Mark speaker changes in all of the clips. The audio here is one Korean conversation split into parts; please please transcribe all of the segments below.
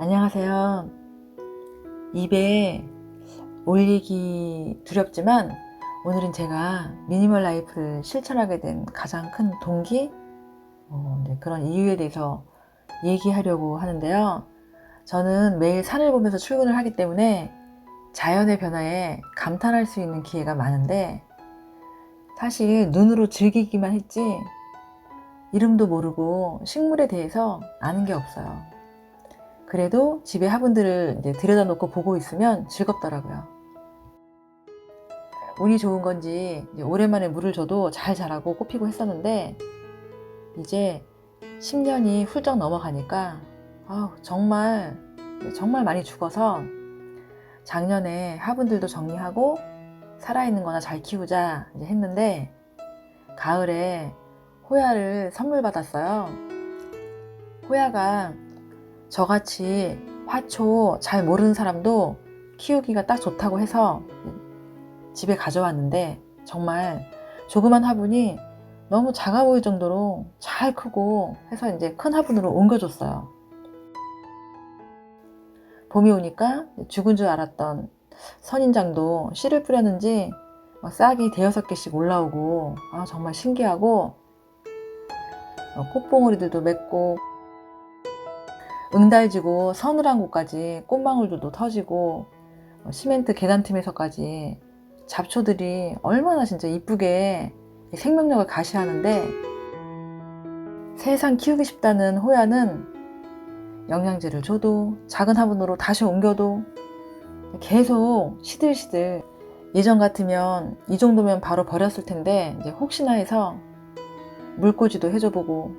Speaker 1: 안녕하세요. 입에 올리기 두렵지만 오늘은 제가 미니멀 라이프를 실천하게 된 가장 큰 동기, 그런 이유에 대해서 얘기하려고 하는데요. 저는 매일 산을 보면서 출근을 하기 때문에 자연의 변화에 감탄할 수 있는 기회가 많은데, 사실 눈으로 즐기기만 했지 이름도 모르고 식물에 대해서 아는 게 없어요. 그래도 집에 화분들을 이제 들여다 놓고 보고 있으면 즐겁더라고요. 운이 좋은 건지 오랜만에 물을 줘도 잘 자라고 꽃피고 했었는데, 이제 10년이 훌쩍 넘어가니까 정말 많이 죽어서 작년에 화분들도 정리하고 살아있는 거나 잘 키우자 이제 했는데, 가을에 호야를 선물 받았어요. 호야가 저같이 화초 잘 모르는 사람도 키우기가 딱 좋다고 해서 집에 가져왔는데, 정말 조그만 화분이 너무 작아 보일 정도로 잘 크고 해서 이제 큰 화분으로 옮겨줬어요. 봄이 오니까 죽은 줄 알았던 선인장도 씨를 뿌렸는지 싹이 5-6개씩 올라오고 정말 신기하고, 꽃봉오리들도 맺고 응달지고 서늘한 곳까지 꽃망울들도 터지고, 시멘트 계단틈에서까지 잡초들이 얼마나 진짜 이쁘게 생명력을 가시하는데, 세상 키우기 쉽다는 호야는 영양제를 줘도 작은 화분으로 다시 옮겨도 계속 시들시들, 예전 같으면 이 정도면 바로 버렸을 텐데 이제 혹시나 해서 물꽂이도 해줘보고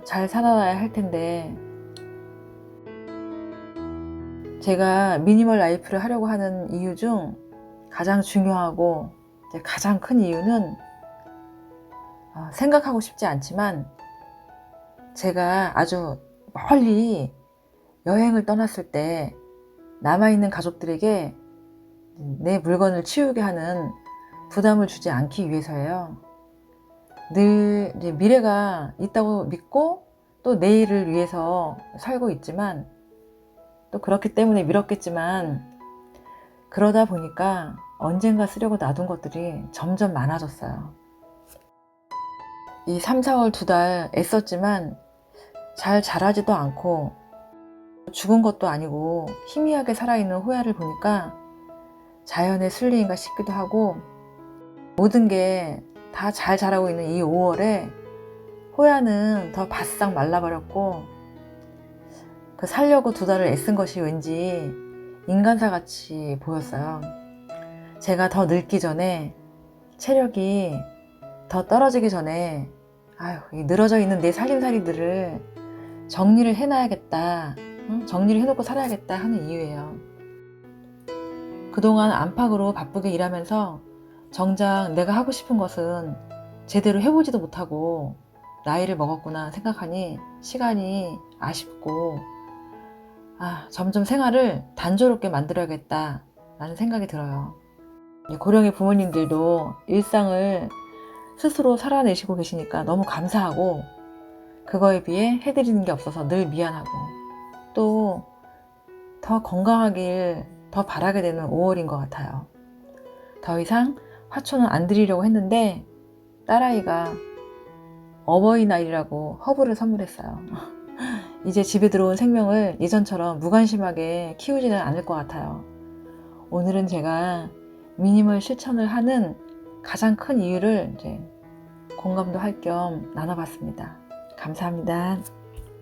Speaker 1: 잘 살아야 할 텐데, 제가 미니멀 라이프를 하려고 하는 이유 중 가장 중요하고 가장 큰 이유는, 생각하고 싶지 않지만 제가 아주 멀리 여행을 떠났을 때 남아있는 가족들에게 내 물건을 치우게 하는 부담을 주지 않기 위해서예요. 늘 미래가 있다고 믿고 또 내일을 위해서 살고 있지만, 또 그렇기 때문에 미뤘겠지만, 그러다 보니까 언젠가 쓰려고 놔둔 것들이 점점 많아졌어요. 이 3-4월 2달 애썼지만 잘 자라지도 않고 죽은 것도 아니고 희미하게 살아있는 호야를 보니까 자연의 순리인가 싶기도 하고, 모든 게 다 잘 자라고 있는 이 5월에 호야는 더 바싹 말라버렸고, 그 살려고 2달을 애쓴 것이 왠지 인간사 같이 보였어요. 제가 더 늙기 전에, 체력이 더 떨어지기 전에 이 늘어져 있는 내 살림살이들을 정리를 해놔야겠다, 정리를 해놓고 살아야겠다 하는 이유예요. 그동안 안팎으로 바쁘게 일하면서 정작 내가 하고 싶은 것은 제대로 해보지도 못하고 나이를 먹었구나 생각하니 시간이 아쉽고, 점점 생활을 단조롭게 만들어야겠다 라는 생각이 들어요. 고령의 부모님들도 일상을 스스로 살아내시고 계시니까 너무 감사하고, 그거에 비해 해드리는 게 없어서 늘 미안하고, 또 더 건강하길 더 바라게 되는 5월인 것 같아요. 더 이상 화초는 안 드리려고 했는데 딸아이가 어버이날이라고 허브를 선물했어요. 이제 집에 들어온 생명을 예전처럼 무관심하게 키우지는 않을 것 같아요. 오늘은 제가 미니멀 실천을 하는 가장 큰 이유를 이제 공감도 할 겸 나눠봤습니다. 감사합니다.